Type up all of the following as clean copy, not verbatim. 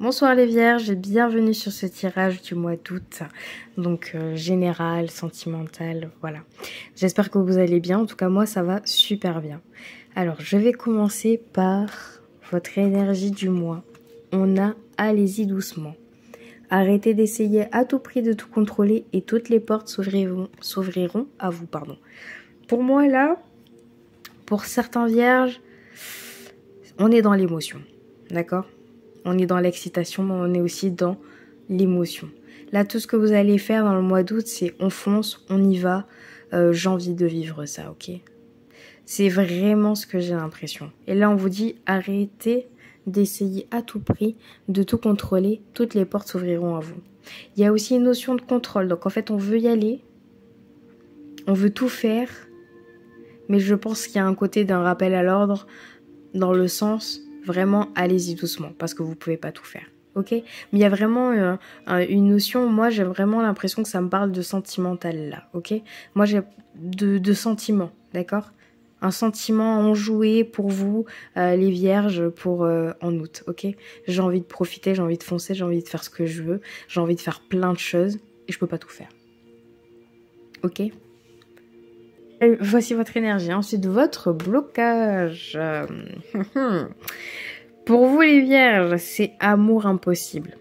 Bonsoir les vierges et bienvenue sur ce tirage du mois d'août, donc général, sentimental, voilà. J'espère que vous allez bien, en tout cas moi ça va super bien. Alors je vais commencer par votre énergie du mois. On a allez-y doucement. Arrêtez d'essayer à tout prix de tout contrôler et toutes les portes s'ouvriront à vous, pardon. Pour moi là, pour certains vierges, on est dans l'émotion, d'accord ? On est dans l'excitation, mais on est aussi dans l'émotion. Là, tout ce que vous allez faire dans le mois d'août, c'est on fonce, on y va. J'ai envie de vivre ça, ok? C'est vraiment ce que j'ai l'impression. Et là, on vous dit, arrêtez d'essayer à tout prix de tout contrôler. Toutes les portes s'ouvriront à vous. Il y a aussi une notion de contrôle. Donc, en fait, on veut y aller. On veut tout faire. Mais je pense qu'il y a un côté d'un rappel à l'ordre dans le sens... Vraiment, allez-y doucement, parce que vous pouvez pas tout faire, ok? Mais il y a vraiment une notion, moi j'ai vraiment l'impression que ça me parle de sentimental là, ok? Moi j'ai de sentiments, d'accord? Un sentiment enjoué pour vous, les vierges, pour en août, ok? J'ai envie de profiter, j'ai envie de foncer, j'ai envie de faire ce que je veux, j'ai envie de faire plein de choses, et je peux pas tout faire, ok? Voici votre énergie. Ensuite, votre blocage. Pour vous les vierges, c'est amour impossible.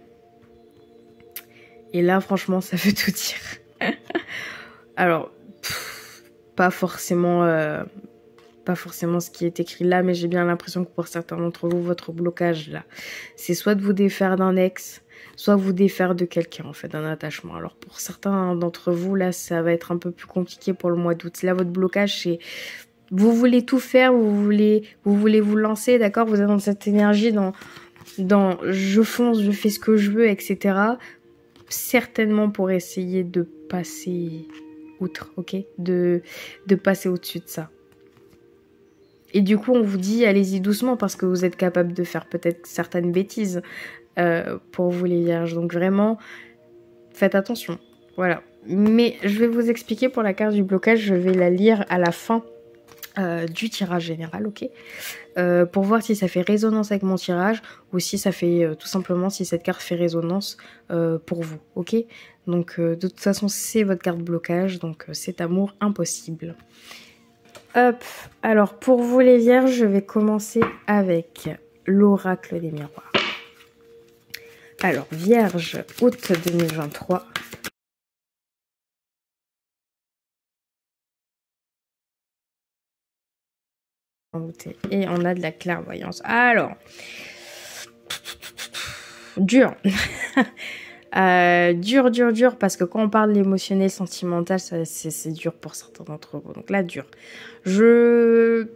Et là, franchement, ça veut tout dire. Alors, pas forcément ce qui est écrit là, mais j'ai bien l'impression que pour certains d'entre vous, votre blocage là, c'est soit de vous défaire d'un ex, soit vous défaire de quelqu'un, en fait, d'un attachement. Alors, pour certains d'entre vous, là, ça va être un peu plus compliqué pour le mois d'août. Là, votre blocage, c'est... Vous voulez tout faire, vous voulez vous lancer, d'accord? Vous êtes dans cette énergie, dans je fonce, je fais ce que je veux, etc. Certainement pour essayer de passer outre, ok? De passer au-dessus de ça. Et du coup, on vous dit, allez-y doucement, parce que vous êtes capable de faire peut-être certaines bêtises pour vous les vierges. Donc vraiment, faites attention. Voilà. Mais je vais vous expliquer pour la carte du blocage, je vais la lire à la fin du tirage général, ok, pour voir si ça fait résonance avec mon tirage ou si ça fait tout simplement si cette carte fait résonance pour vous, ok. Donc de toute façon c'est votre carte blocage, donc c'est amour impossible. Hop, alors pour vous les vierges, je vais commencer avec l'oracle des miroirs. Alors vierge, août 2023. Et on a de la clairvoyance. Alors, dur. Dur, parce que quand on parle de l'émotionnel, sentimental, c'est dur pour certains d'entre vous. Donc là, dur. Vous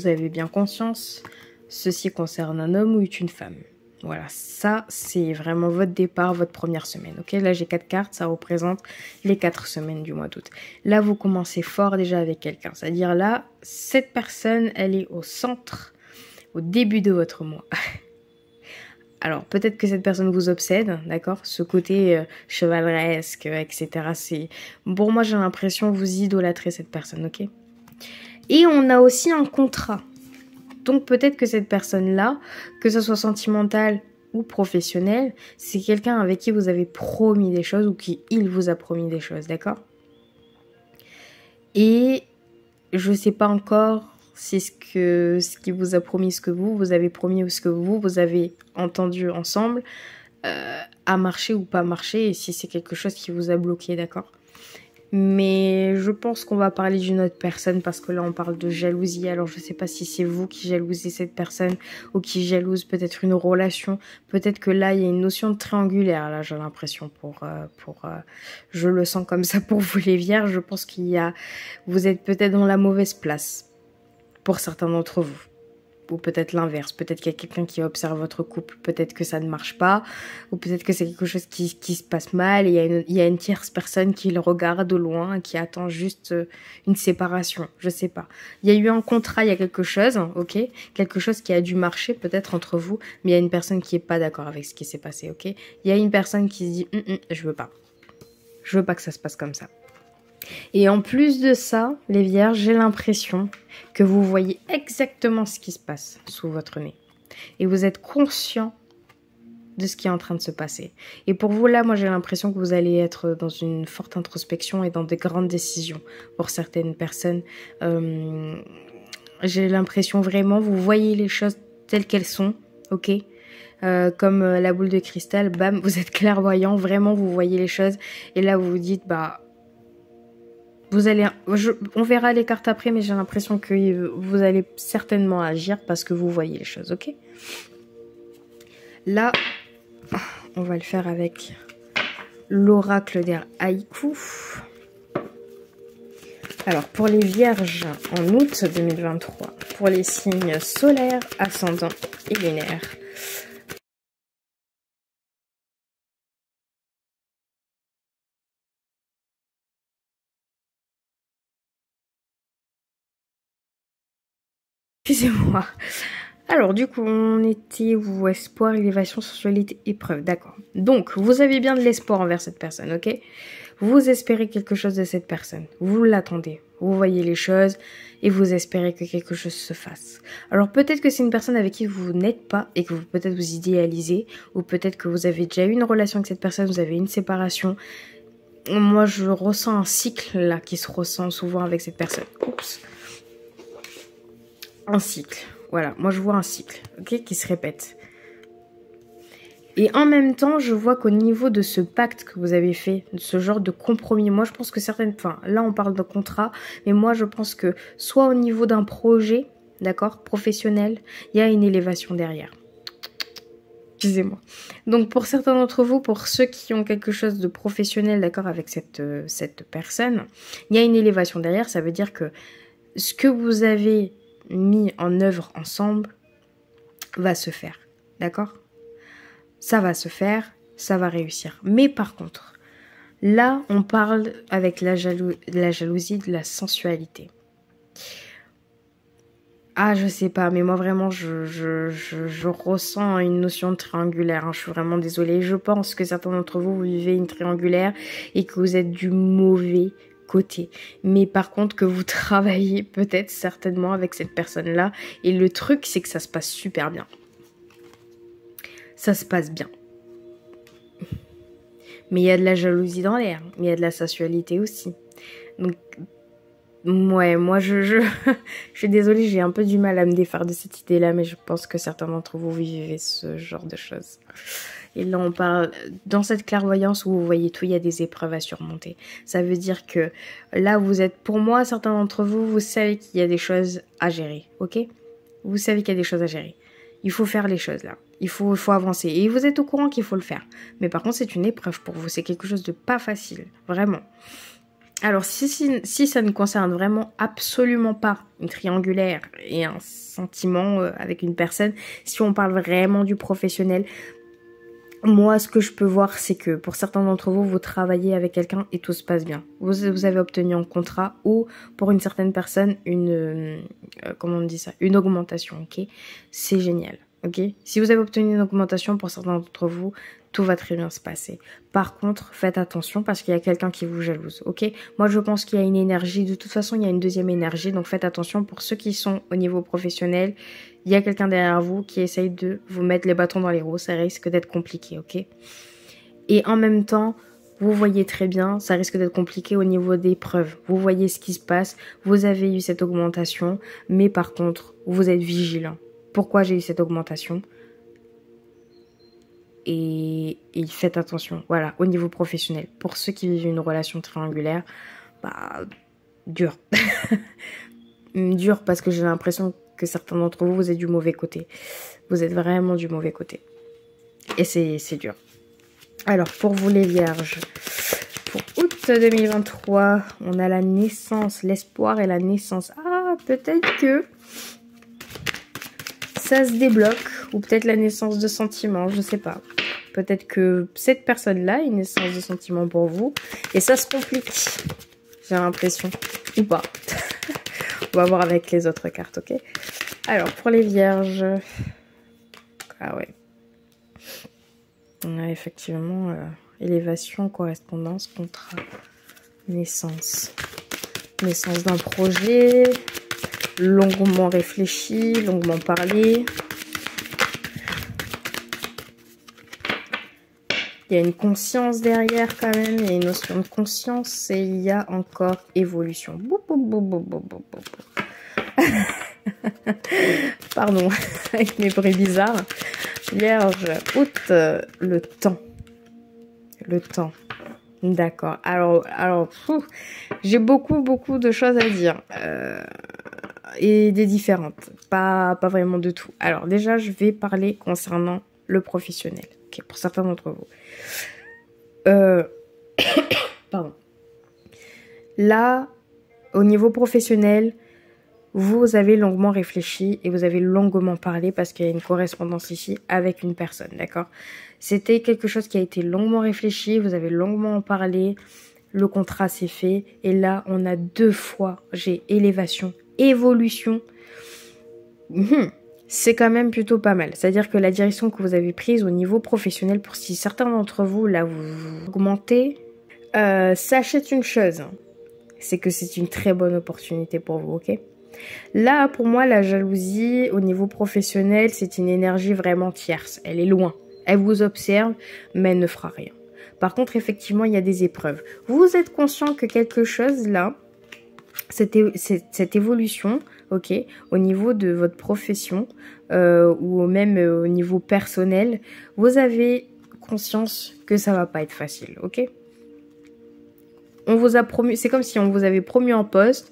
avez bien conscience, ceci concerne un homme ou une femme. Voilà, ça, c'est vraiment votre départ, votre première semaine. Ok, là, j'ai 4 cartes, ça représente les 4 semaines du mois d'août. Là, vous commencez fort déjà avec quelqu'un. C'est-à-dire là, cette personne, elle est au centre, au début de votre mois. Alors, peut-être que cette personne vous obsède, d'accord? Ce côté chevaleresque, etc. C'est... Pour moi, j'ai l'impression que vous idolâtrez cette personne, ok? Et on a aussi un contrat. Donc peut-être que cette personne-là, que ce soit sentimentale ou professionnelle, c'est quelqu'un avec qui vous avez promis des choses ou qui il vous a promis des choses, d'accord? Et je sais pas encore si ce qui vous a promis, ce que vous avez promis ou ce que vous avez entendu ensemble a marché ou pas marché et si c'est quelque chose qui vous a bloqué, d'accord? Mais je pense qu'on va parler d'une autre personne parce que là on parle de jalousie. Alors je sais pas si c'est vous qui jalousez cette personne ou qui jalouse peut-être une relation. Peut-être que là il y a une notion de triangulaire. Là j'ai l'impression je le sens comme ça pour vous les vierges. Je pense vous êtes peut-être dans la mauvaise place pour certains d'entre vous. Ou peut-être l'inverse, peut-être qu'il y a quelqu'un qui observe votre couple, peut-être que ça ne marche pas, ou peut-être que c'est quelque chose qui se passe mal, et il y a une tierce personne qui le regarde au loin, qui attend juste une séparation, je sais pas. Il y a eu un contrat, il y a quelque chose, ok, quelque chose qui a dû marcher peut-être entre vous, mais il y a une personne qui est pas d'accord avec ce qui s'est passé, ok. Il y a une personne qui se dit, je veux pas que ça se passe comme ça. Et en plus de ça, les vierges, j'ai l'impression que vous voyez exactement ce qui se passe sous votre nez. Et vous êtes conscient de ce qui est en train de se passer. Et pour vous, là, moi, j'ai l'impression que vous allez être dans une forte introspection et dans des grandes décisions pour certaines personnes. J'ai l'impression vraiment, vous voyez les choses telles qu'elles sont, ok, comme la boule de cristal, bam, vous êtes clairvoyant, vraiment, vous voyez les choses. Et là, vous vous dites, bah, vous allez, on verra les cartes après, mais j'ai l'impression que vous allez certainement agir parce que vous voyez les choses, ok? Là, on va le faire avec l'oracle des haïkus. Alors, pour les vierges en août 2023, pour les signes solaires, ascendants et lunaires. Excusez-moi. Alors, du coup, on était où? Espoir, élévation, sensualité, épreuve. D'accord. Donc, vous avez bien de l'espoir envers cette personne, ok? Vous espérez quelque chose de cette personne. Vous l'attendez. Vous voyez les choses et vous espérez que quelque chose se fasse. Alors, peut-être que c'est une personne avec qui vous n'êtes pas et que vous peut-être vous idéalisez, ou peut-être que vous avez déjà eu une relation avec cette personne, vous avez une séparation. Moi, je ressens un cycle, là, qui se ressent souvent avec cette personne. Oups. Un cycle. Voilà, moi je vois un cycle, ok, qui se répète. Et en même temps, je vois qu'au niveau de ce pacte que vous avez fait, de ce genre de compromis, moi je pense que certaines... Enfin, là on parle de contrat, mais moi je pense que soit au niveau d'un projet, d'accord, professionnel, il y a une élévation derrière. Excusez-moi. Donc pour certains d'entre vous, pour ceux qui ont quelque chose de professionnel, d'accord, avec cette personne, il y a une élévation derrière, ça veut dire que ce que vous avez mis en œuvre ensemble va se faire, d'accord? Ça va se faire, ça va réussir. Mais par contre, là, on parle avec la jalousie, de la sensualité. Ah, je sais pas, mais moi vraiment, je ressens une notion de triangulaire. Hein. Je suis vraiment désolée. Je pense que certains d'entre vous, vous vivez une triangulaire et que vous êtes du mauvais côté. Mais par contre, que vous travaillez peut-être certainement avec cette personne-là. Et le truc, c'est que ça se passe super bien. Ça se passe bien. Mais il y a de la jalousie dans l'air. Mais il y a de la sensualité aussi. Donc, ouais, moi, je suis désolée, j'ai un peu du mal à me défaire de cette idée-là. Mais je pense que certains d'entre vous vivez ce genre de choses. Et là, on parle, dans cette clairvoyance où vous voyez tout, il y a des épreuves à surmonter. Ça veut dire que là, vous êtes, pour moi, certains d'entre vous, vous savez qu'il y a des choses à gérer, ok? Vous savez qu'il y a des choses à gérer. Il faut faire les choses là. Il faut avancer. Et vous êtes au courant qu'il faut le faire. Mais par contre, c'est une épreuve pour vous. C'est quelque chose de pas facile. Vraiment. Alors, si ça ne concerne vraiment absolument pas une triangulaire et un sentiment avec une personne, si on parle vraiment du professionnel, moi, ce que je peux voir, c'est que pour certains d'entre vous, vous travaillez avec quelqu'un et tout se passe bien. Vous avez obtenu un contrat ou pour une certaine personne, comment on dit ça, une augmentation, ok? C'est génial, ok? Si vous avez obtenu une augmentation, pour certains d'entre vous, tout va très bien se passer. Par contre, faites attention parce qu'il y a quelqu'un qui vous jalouse, ok? Moi, je pense qu'il y a une énergie. De toute façon, il y a une deuxième énergie. Donc, faites attention pour ceux qui sont au niveau professionnel. Il y a quelqu'un derrière vous qui essaye de vous mettre les bâtons dans les roues. Ça risque d'être compliqué, ok? Et en même temps, vous voyez très bien, ça risque d'être compliqué au niveau des preuves. Vous voyez ce qui se passe. Vous avez eu cette augmentation. Mais par contre, vous êtes vigilant. Pourquoi j'ai eu cette augmentation ? Et faites attention, voilà, au niveau professionnel. Pour ceux qui vivent une relation triangulaire, bah, dur. Dur parce que j'ai l'impression que certains d'entre vous, vous êtes du mauvais côté. Vous êtes vraiment du mauvais côté. Et c'est dur. Alors, pour vous les vierges, pour août 2023, on a la naissance, l'espoir et la naissance. Ah, peut-être que ça se débloque, ou peut-être la naissance de sentiments, je sais pas. Peut-être que cette personne-là a une naissance de sentiments pour vous, et ça se complique, j'ai l'impression, ou pas. On va voir avec les autres cartes, ok? Alors, pour les vierges... Ah ouais. On a effectivement élévation, correspondance, contrat, naissance. Naissance d'un projet... longuement réfléchi, longuement parlé. Il y a une conscience derrière quand même. Il y a une notion de conscience et il y a encore évolution. Pardon, avec mes bruits bizarres. Vierge, août, le temps. Le temps. D'accord. Alors j'ai beaucoup de choses à dire. Et des différentes. Pas vraiment de tout. Alors déjà, je vais parler concernant le professionnel. Ok, pour certains d'entre vous. Pardon. Là, au niveau professionnel, vous avez longuement réfléchi et vous avez longuement parlé parce qu'il y a une correspondance ici avec une personne, d'accord? C'était quelque chose qui a été longuement réfléchi, vous avez longuement parlé, le contrat s'est fait et là, on a 2 fois, j'ai élévation, évolution. C'est quand même plutôt pas mal. C'est-à-dire que la direction que vous avez prise au niveau professionnel, pour si certains d'entre vous, là, vous augmentez, sachez une chose, c'est que c'est une très bonne opportunité pour vous, ok? Là, pour moi, la jalousie, au niveau professionnel, c'est une énergie vraiment tierce. Elle est loin. Elle vous observe, mais elle ne fera rien. Par contre, effectivement, il y a des épreuves. Vous êtes conscient que quelque chose, là, cette évolution, ok, au niveau de votre profession ou même au niveau personnel, vous avez conscience que ça va pas être facile, ok? On vous a promu, c'est comme si on vous avait promu en poste.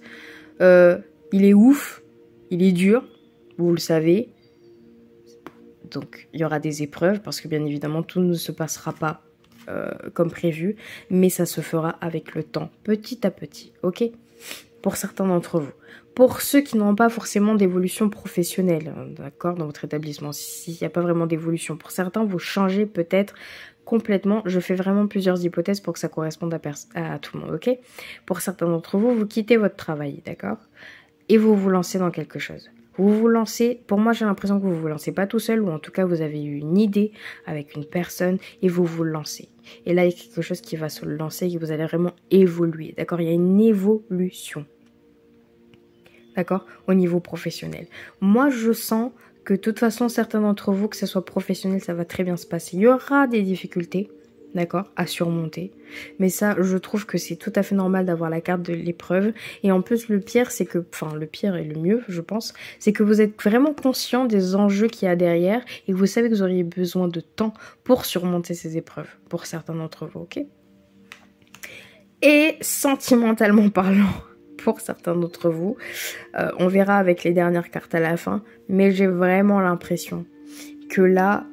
Il est ouf, il est dur, vous le savez. Donc, il y aura des épreuves parce que bien évidemment, tout ne se passera pas comme prévu, mais ça se fera avec le temps, petit à petit, ok? Pour certains d'entre vous. Pour ceux qui n'ont pas forcément d'évolution professionnelle, d'accord, dans votre établissement, s'il n'y a pas vraiment d'évolution. Pour certains, vous changez peut-être complètement. Je fais vraiment plusieurs hypothèses pour que ça corresponde à tout le monde, ok? Pour certains d'entre vous, vous quittez votre travail, d'accord? Et vous vous lancez dans quelque chose. Vous vous lancez, pour moi j'ai l'impression que vous vous lancez pas tout seul, ou en tout cas vous avez eu une idée avec une personne et vous vous lancez. Et là il y a quelque chose qui va se lancer et vous allez vraiment évoluer, d'accord? Il y a une évolution, d'accord? Au niveau professionnel. Moi je sens que de toute façon certains d'entre vous, que ce soit professionnel, ça va très bien se passer. Il y aura des difficultés, d'accord, à surmonter. Mais ça, je trouve que c'est tout à fait normal d'avoir la carte de l'épreuve. Et en plus, le pire, c'est que, enfin, le pire et le mieux, je pense, c'est que vous êtes vraiment conscient des enjeux qu'il y a derrière et que vous savez que vous auriez besoin de temps pour surmonter ces épreuves, pour certains d'entre vous, ok? Et sentimentalement parlant, pour certains d'entre vous, on verra avec les dernières cartes à la fin, mais j'ai vraiment l'impression que là,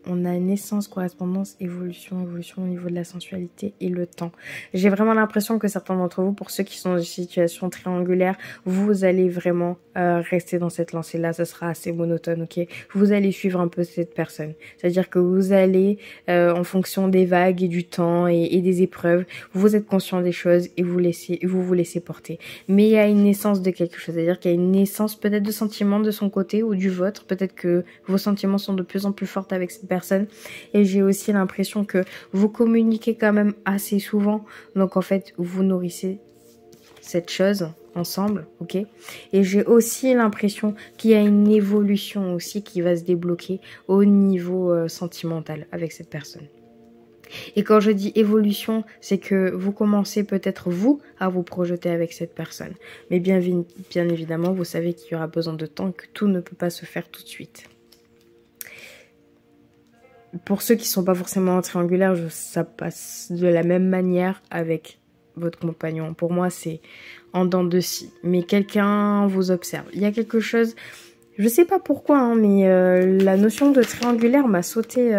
on a naissance, correspondance, évolution au niveau de la sensualité et le temps. J'ai vraiment l'impression que certains d'entre vous, pour ceux qui sont dans une situation triangulaire, vous allez vraiment rester dans cette lancée-là. Ce sera assez monotone, ok? Vous allez suivre un peu cette personne. C'est-à-dire que vous allez, en fonction des vagues et du temps et des épreuves, vous êtes conscient des choses et vous vous laissez porter. Mais il y a une naissance de quelque chose. C'est-à-dire qu'il y a une naissance peut-être de sentiments de son côté ou du vôtre. Peut-être que vos sentiments sont de plus en plus forts avec cette personne. Et j'ai aussi l'impression que vous communiquez quand même assez souvent. Donc en fait, vous nourrissez cette chose ensemble, ok? Et j'ai aussi l'impression qu'il y a une évolution aussi qui va se débloquer au niveau sentimental avec cette personne. Et quand je dis évolution, c'est que vous commencez peut-être vous à vous projeter avec cette personne. Mais bien évidemment, vous savez qu'il y aura besoin de temps et que tout ne peut pas se faire tout de suite. Pour ceux qui sont pas forcément triangulaires, ça passe de la même manière avec votre compagnon. Pour moi, c'est en dents de scie. Mais quelqu'un vous observe. Il y a quelque chose, je sais pas pourquoi, hein, mais la notion de triangulaire m'a sauté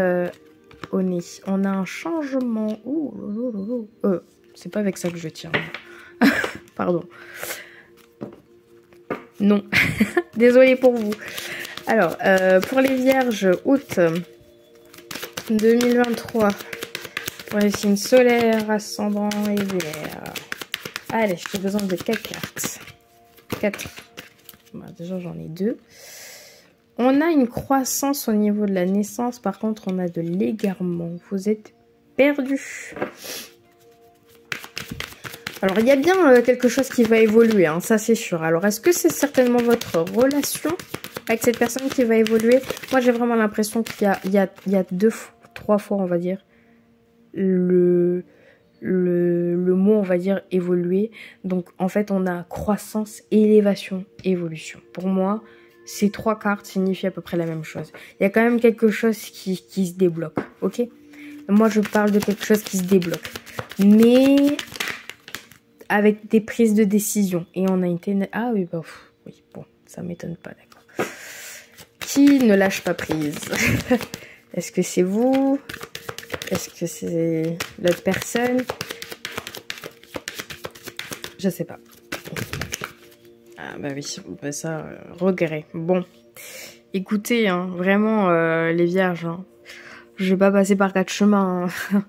au nez. On a un changement. C'est pas avec ça que je tiens. Pardon. Non. Désolée pour vous. Alors, pour les vierges, août 2023. Pour les signes solaires, ascendant et lunaire. Allez, j'ai besoin de 4 cartes. 4. Bon, déjà, j'en ai 2. On a une croissance au niveau de la naissance. Par contre, on a de l'égarement. Vous êtes perdu. Alors, il y a bien quelque chose qui va évoluer, hein, ça c'est sûr. Alors, est-ce que c'est certainement votre relation avec cette personne qui va évoluer? Moi, j'ai vraiment l'impression qu'il y a 3 fois, on va dire, le mot, on va dire, évoluer. Donc, en fait, on a croissance, élévation, évolution. Pour moi, ces 3 cartes signifient à peu près la même chose. Il y a quand même quelque chose qui se débloque, ok? Moi, je parle de quelque chose qui se débloque. Mais avec des prises de décision. Et on a été... Ah oui, bah, oui, bon, ça m'étonne pas, d'accord. Qui ne lâche pas prise? Est-ce que c'est vous? Est-ce que c'est l'autre personne? Je sais pas. Ah bah oui, bah ça, regret. Bon, écoutez, hein, vraiment, les vierges, hein, je vais pas passer par 4 chemins. Hein.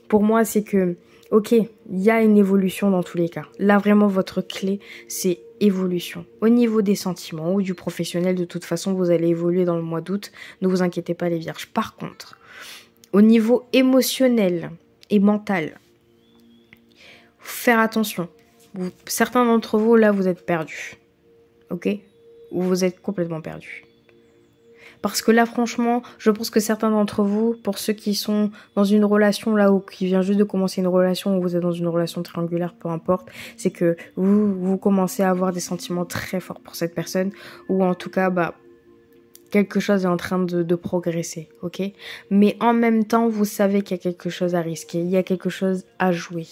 Pour moi, c'est que, ok, il y a une évolution dans tous les cas. Là, vraiment, votre clé, c'est évolution. Au niveau des sentiments ou du professionnel, de toute façon, vous allez évoluer dans le mois d'août. Ne vous inquiétez pas, les vierges. Par contre, au niveau émotionnel et mental, faire attention. Certains d'entre vous, là, vous êtes perdus. Ok? Ou vous êtes complètement perdus. Parce que là, franchement, je pense que certains d'entre vous, pour ceux qui sont dans une relation là, ou qui vient juste de commencer une relation, ou vous êtes dans une relation triangulaire, peu importe, c'est que vous commencez à avoir des sentiments très forts pour cette personne, ou en tout cas, bah, quelque chose est en train de progresser, ok? Mais en même temps, vous savez qu'il y a quelque chose à risquer, il y a quelque chose à jouer.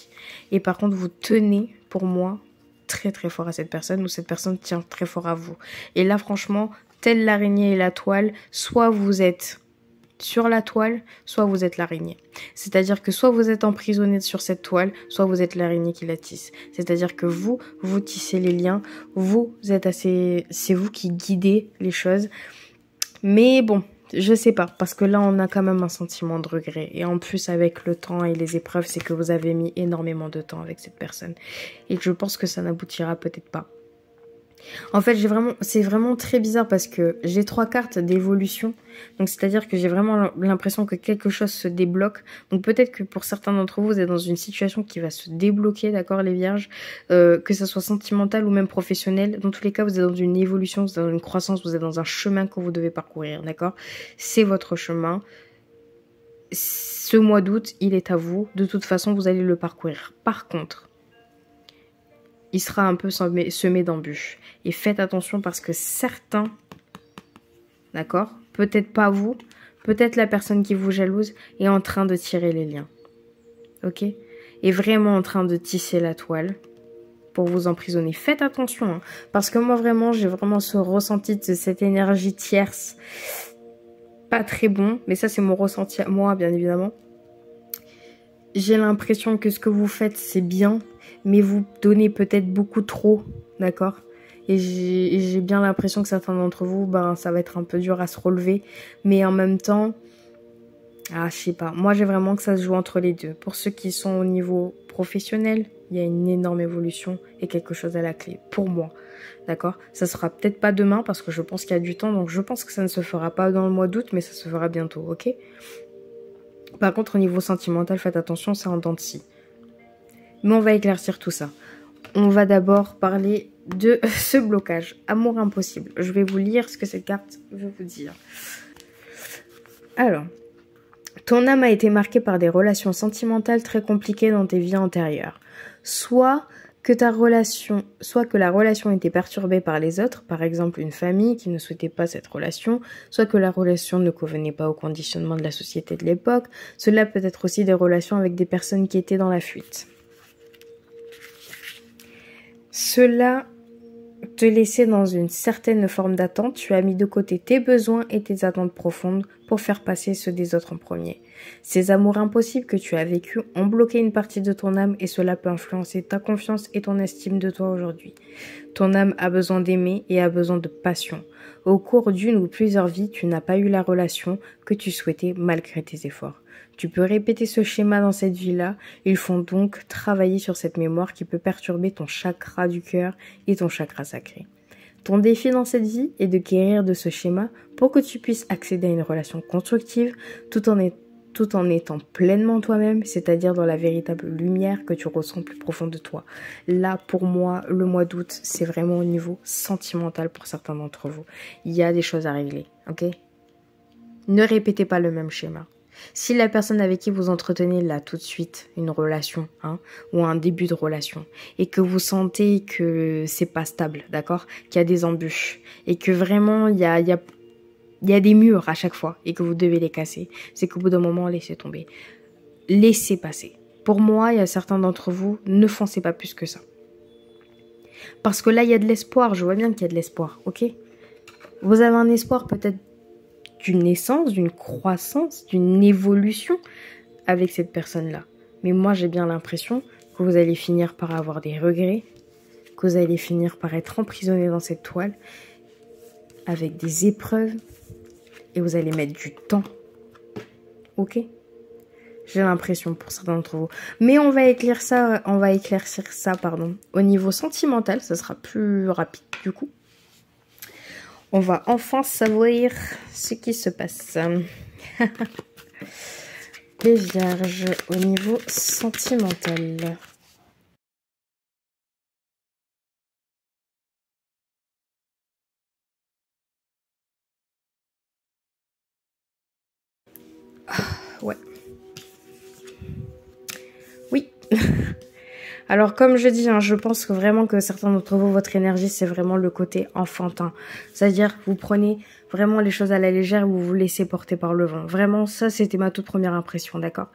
Et par contre, vous tenez, pour moi, très très fort à cette personne, ou cette personne tient très fort à vous. Et là, franchement, telle l'araignée et la toile, soit vous êtes sur la toile, soit vous êtes l'araignée. C'est-à-dire que soit vous êtes emprisonné sur cette toile, soit vous êtes l'araignée qui la tisse. C'est-à-dire que vous tissez les liens, vous êtes assez... C'est vous qui guidez les choses. Mais bon, je sais pas, parce que là, on a quand même un sentiment de regret. Et en plus, avec le temps et les épreuves, c'est que vous avez mis énormément de temps avec cette personne. Et je pense que ça n'aboutira peut-être pas. En fait, c'est vraiment très bizarre parce que j'ai 3 cartes d'évolution. Donc, c'est-à-dire que j'ai vraiment l'impression que quelque chose se débloque. Donc, peut-être que pour certains d'entre vous, vous êtes dans une situation qui va se débloquer, d'accord, les vierges, que ça soit sentimental ou même professionnel. Dans tous les cas, vous êtes dans une évolution, vous êtes dans une croissance, vous êtes dans un chemin que vous devez parcourir, d'accord? C'est votre chemin. Ce mois d'août, il est à vous. De toute façon, vous allez le parcourir. Par contre, il sera un peu semé d'embûches. Et faites attention parce que certains, d'accord, peut-être pas vous, peut-être la personne qui vous jalouse est en train de tirer les liens. Ok? Est vraiment en train de tisser la toile pour vous emprisonner. Faites attention, hein, parce que moi vraiment, j'ai vraiment ce ressenti de cette énergie tierce. Pas très bon, mais ça c'est mon ressenti à moi, bien évidemment. J'ai l'impression que ce que vous faites, c'est bien, mais vous donnez peut-être beaucoup trop, d'accord? Et j'ai bien l'impression que certains d'entre vous, ben, ça va être un peu dur à se relever. Mais en même temps, je sais pas. Moi, j'ai vraiment que ça se joue entre les deux. Pour ceux qui sont au niveau professionnel, il y a une énorme évolution et quelque chose à la clé. Pour moi, d'accord? Ça sera peut-être pas demain parce que je pense qu'il y a du temps. Donc, je pense que ça ne se fera pas dans le mois d'août, mais ça se fera bientôt, ok? Par contre, au niveau sentimental, faites attention, c'est en dents de scie. Mais on va éclaircir tout ça. On va d'abord parler de ce blocage. Amour impossible. Je vais vous lire ce que cette carte veut vous dire. Alors, ton âme a été marquée par des relations sentimentales très compliquées dans tes vies antérieures. Soit que la relation était perturbée par les autres, par exemple une famille qui ne souhaitait pas cette relation, soit que la relation ne convenait pas au conditionnement de la société de l'époque. Cela peut être aussi des relations avec des personnes qui étaient dans la fuite. Cela te laissait dans une certaine forme d'attente. Tu as mis de côté tes besoins et tes attentes profondes pour faire passer ceux des autres en premier. Ces amours impossibles que tu as vécus ont bloqué une partie de ton âme et cela peut influencer ta confiance et ton estime de toi aujourd'hui. Ton âme a besoin d'aimer et a besoin de passion. Au cours d'une ou plusieurs vies, tu n'as pas eu la relation que tu souhaitais malgré tes efforts. Tu peux répéter ce schéma dans cette vie-là. Il faut donc travailler sur cette mémoire qui peut perturber ton chakra du cœur et ton chakra sacré. Ton défi dans cette vie est de guérir de ce schéma pour que tu puisses accéder à une relation constructive tout en étant pleinement toi-même, c'est-à-dire dans la véritable lumière que tu ressens plus profond de toi. Là, pour moi, le mois d'août, c'est vraiment au niveau sentimental pour certains d'entre vous. Il y a des choses à régler, ok? Ne répétez pas le même schéma. Si la personne avec qui vous entretenez là tout de suite une relation, hein, ou un début de relation, et que vous sentez que c'est pas stable, d'accord, qu'il y a des embûches, et que vraiment il y a des murs à chaque fois, et que vous devez les casser, c'est qu'au bout d'un moment, laissez tomber. Laissez passer. Pour moi, il y a certains d'entre vous, ne foncez pas plus que ça. Parce que là, il y a de l'espoir, je vois bien qu'il y a de l'espoir, ok? Vous avez un espoir peut-être d'une naissance, d'une croissance, d'une évolution avec cette personne-là. Mais moi, j'ai bien l'impression que vous allez finir par avoir des regrets, que vous allez finir par être emprisonné dans cette toile, avec des épreuves, et vous allez mettre du temps. Ok? J'ai l'impression pour certains d'entre vous. Mais on va éclaircir ça, pardon. Au niveau sentimental, ça sera plus rapide du coup. On va enfin savoir ce qui se passe. Les vierges au niveau sentimental. Ouais. Oui. Alors comme je dis, hein, je pense que vraiment que certains d'entre vous, votre énergie, c'est vraiment le côté enfantin. C'est-à-dire vous prenez vraiment les choses à la légère, vous vous laissez porter par le vent. Vraiment, ça, c'était ma toute première impression, d'accord?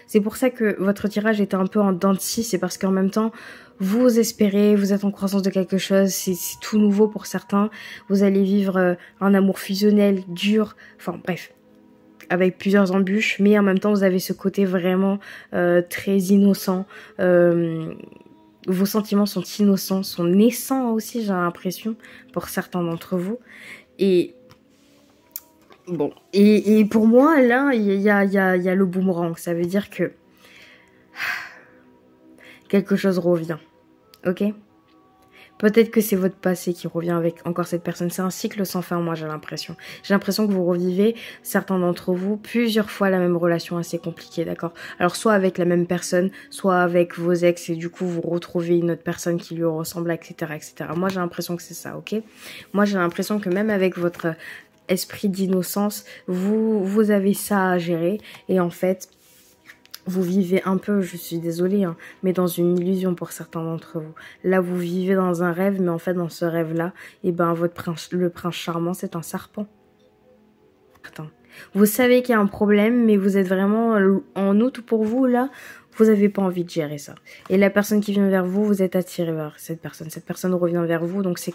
C'est pour ça que votre tirage était un peu en dents de scie, c'est parce qu'en même temps, vous espérez, vous êtes en croissance de quelque chose, c'est tout nouveau pour certains. Vous allez vivre un amour fusionnel, dur, enfin bref. Avec plusieurs embûches, mais en même temps vous avez ce côté vraiment très innocent. Vos sentiments sont innocents, sont naissants aussi, j'ai l'impression, pour certains d'entre vous. Et bon, et pour moi là, il y a le boomerang, ça veut dire que quelque chose revient, ok? Peut-être que c'est votre passé qui revient avec encore cette personne. C'est un cycle sans fin, moi, j'ai l'impression. J'ai l'impression que vous revivez, certains d'entre vous, plusieurs fois la même relation assez compliquée, d'accord? Alors, soit avec la même personne, soit avec vos ex, et du coup, vous retrouvez une autre personne qui lui ressemble, etc., etc. Moi, j'ai l'impression que c'est ça, ok? Moi, j'ai l'impression que même avec votre esprit d'innocence, vous avez ça à gérer, et en fait, vous vivez un peu, je suis désolée, hein, mais dans une illusion pour certains d'entre vous. Là, vous vivez dans un rêve, mais en fait, dans ce rêve-là, eh ben, le prince charmant, c'est un serpent. Attends. Vous savez qu'il y a un problème, mais vous êtes vraiment en août pour vous, là, vous n'avez pas envie de gérer ça. Et la personne qui vient vers vous, vous êtes attiré vers cette personne. Cette personne revient vers vous, donc c'est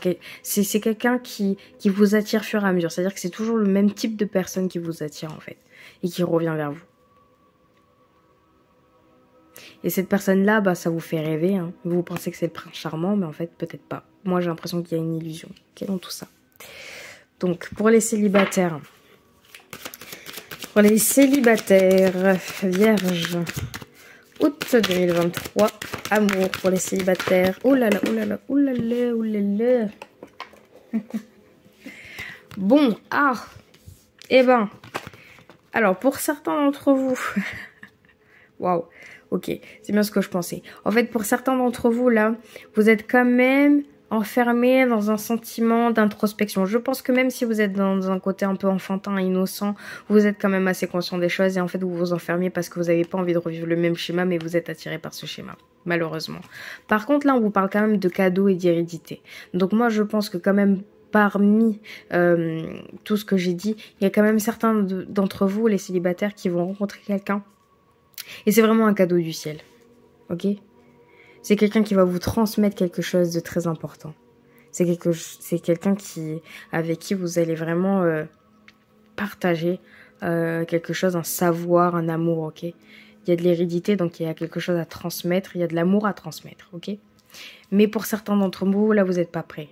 quelqu'un qui vous attire au fur et à mesure. C'est-à-dire que c'est toujours le même type de personne qui vous attire, en fait, et qui revient vers vous. Et cette personne-là, bah, ça vous fait rêver. Hein. Vous pensez que c'est le prince charmant, mais en fait, peut-être pas. Moi, j'ai l'impression qu'il y a une illusion dans tout ça. Donc, pour les célibataires. Vierges. Août 2023. Amour pour les célibataires. Oh là là, oh là là, oh là là, oh là là. Bon, eh ben. Alors, pour certains d'entre vous... Waouh. Ok, c'est bien ce que je pensais. En fait, pour certains d'entre vous, là, vous êtes quand même enfermé dans un sentiment d'introspection. Je pense que même si vous êtes dans un côté un peu enfantin, innocent, vous êtes quand même assez conscient des choses et en fait, vous vous enfermez parce que vous n'avez pas envie de revivre le même schéma, mais vous êtes attiré par ce schéma, malheureusement. Par contre, là, on vous parle quand même de cadeaux et d'hérédité. Donc moi, je pense que quand même, parmi tout ce que j'ai dit, il y a quand même certains d'entre vous, les célibataires, qui vont rencontrer quelqu'un. Et c'est vraiment un cadeau du ciel, ok? C'est quelqu'un qui va vous transmettre quelque chose de très important. C'est quelqu'un avec qui vous allez vraiment partager quelque chose, un savoir, un amour, ok? Il y a de l'hérédité, donc il y a quelque chose à transmettre, il y a de l'amour à transmettre, ok? Mais pour certains d'entre vous, là, vous n'êtes pas prêts.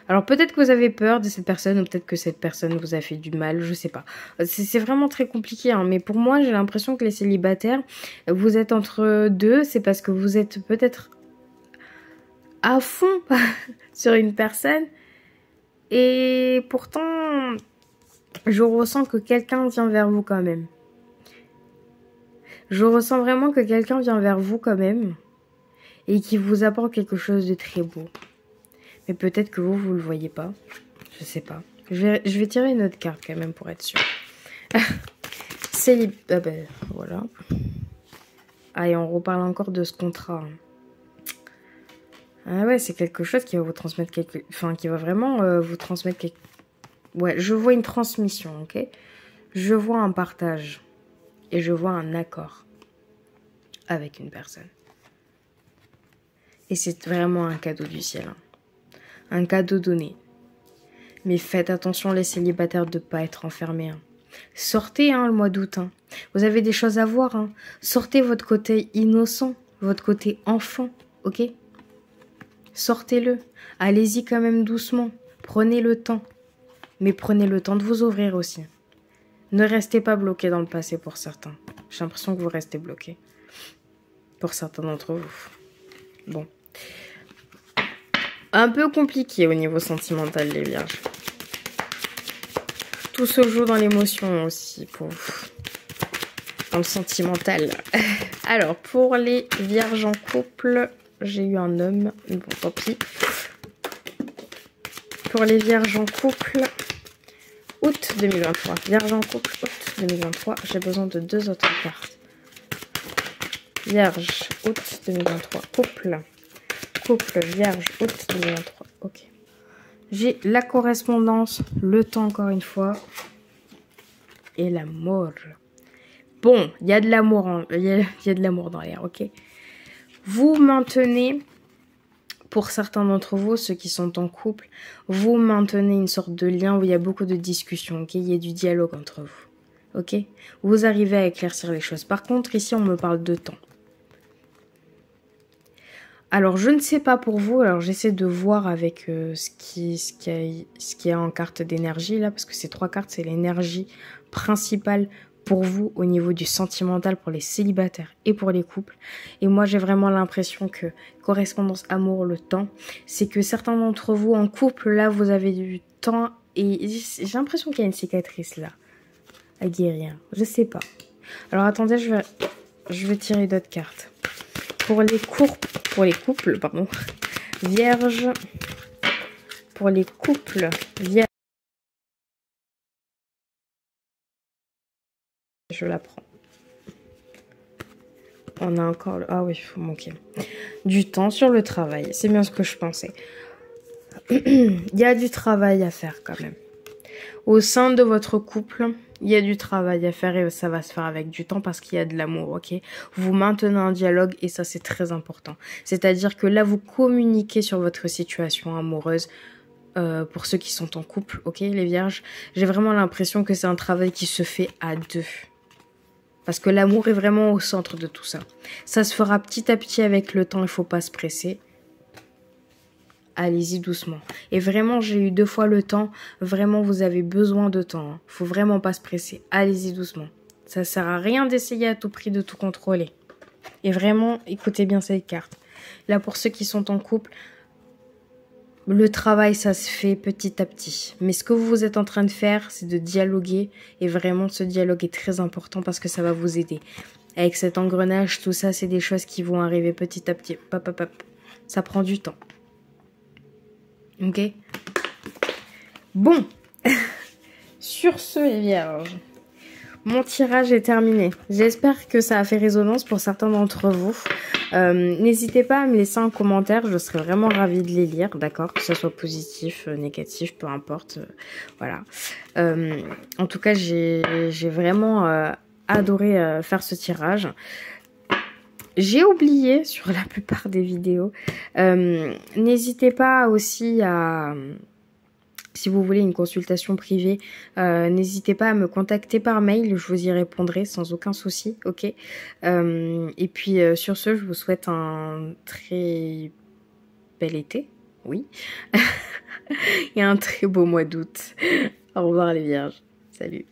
Alors peut-être que vous avez peur de cette personne ou peut-être que cette personne vous a fait du mal, je sais pas. C'est vraiment très compliqué, hein, mais pour moi j'ai l'impression que les célibataires, vous êtes entre deux, c'est parce que vous êtes peut-être à fond sur une personne et pourtant je ressens que quelqu'un vient vers vous quand même. Je ressens vraiment que quelqu'un vient vers vous quand même et qui vous apporte quelque chose de très beau. Mais peut-être que vous le voyez pas. Je sais pas. Je vais tirer une autre carte quand même pour être sûre. célibataire... ben, voilà. Ah, et on reparle encore de ce contrat. Ah ouais, c'est quelque chose qui va vous transmettre quelque... Enfin, qui va vraiment vous transmettre quelque... Ouais, je vois une transmission, ok? Je vois un partage. Et je vois un accord avec une personne. Et c'est vraiment un cadeau du ciel. Hein. Un cadeau donné. Mais faites attention les célibataires de ne pas être enfermés. Hein. Sortez le mois d'août. Hein. Vous avez des choses à voir. Hein. Sortez votre côté innocent, votre côté enfant, ok? Sortez-le. Allez-y quand même doucement. Prenez le temps. Mais prenez le temps de vous ouvrir aussi. Ne restez pas bloqué dans le passé pour certains. J'ai l'impression que vous restez bloqué. Pour certains d'entre vous. Bon. Un peu compliqué au niveau sentimental, les vierges. Tout se joue dans l'émotion aussi, pour vous. Dans le sentimental. Alors, pour les vierges en couple, j'ai eu un homme. Bon, tant pis. Pour les vierges en couple, août 2023. Vierge en couple, août 2023. J'ai besoin de 2 autres cartes. Vierge, août 2023. Couple. Couple, vierge, août 2023. Ok. J'ai la correspondance, le temps encore une fois. Et l'amour. Bon, il y a de l'amour, il y a de l'amour dans l'air, ok. Vous maintenez, pour certains d'entre vous, ceux qui sont en couple, vous maintenez une sorte de lien où il y a beaucoup de discussions, ok. Il y a du dialogue entre vous, ok. Vous arrivez à éclaircir les choses. Par contre, ici, on me parle de temps. Alors, je ne sais pas pour vous, alors j'essaie de voir avec ce qu'il y a en carte d'énergie, là, parce que ces 3 cartes, c'est l'énergie principale pour vous au niveau du sentimental, pour les célibataires et pour les couples. Et moi, j'ai vraiment l'impression que correspondance amour, le temps, c'est que certains d'entre vous en couple, là, vous avez du temps et j'ai l'impression qu'il y a une cicatrice, là, à guérir. Je sais pas. Alors, attendez, je vais tirer d'autres cartes. Pour les couples, pardon, vierge, pour les couples, vierge, je la prends. On a encore, ah oui, il faut manquer. Du temps sur le travail, c'est bien ce que je pensais. Il y a du travail à faire quand même. Au sein de votre couple, il y a du travail à faire et ça va se faire avec du temps parce qu'il y a de l'amour, ok? Vous maintenez un dialogue et ça, c'est très important. C'est-à-dire que là, vous communiquez sur votre situation amoureuse pour ceux qui sont en couple, ok, les vierges? J'ai vraiment l'impression que c'est un travail qui se fait à 2. Parce que l'amour est vraiment au centre de tout ça. Ça se fera petit à petit avec le temps, il ne faut pas se presser. Allez-y doucement. Et vraiment, j'ai eu 2 fois le temps. Vraiment, vous avez besoin de temps. Hein. Faut vraiment pas se presser. Allez-y doucement. Ça sert à rien d'essayer à tout prix de tout contrôler. Et vraiment, écoutez bien cette carte. Là, pour ceux qui sont en couple, le travail, ça se fait petit à petit. Mais ce que vous êtes en train de faire, c'est de dialoguer. Et vraiment, ce dialogue est très important parce que ça va vous aider. Avec cet engrenage, tout ça, c'est des choses qui vont arriver petit à petit. Pop, pop, pop. Ça prend du temps. Ok. Bon. Sur ce, les vierges, mon tirage est terminé. J'espère que ça a fait résonance pour certains d'entre vous. N'hésitez pas à me laisser un commentaire. Je serais vraiment ravie de les lire, d'accord? Que ce soit positif, négatif, peu importe. Voilà. En tout cas, j'ai vraiment adoré faire ce tirage. J'ai oublié sur la plupart des vidéos. N'hésitez pas aussi à... Si vous voulez une consultation privée, n'hésitez pas à me contacter par mail. Je vous y répondrai sans aucun souci, ok? Et puis sur ce, je vous souhaite un très bel été. Oui. Et un très beau mois d'août. Au revoir les vierges. Salut.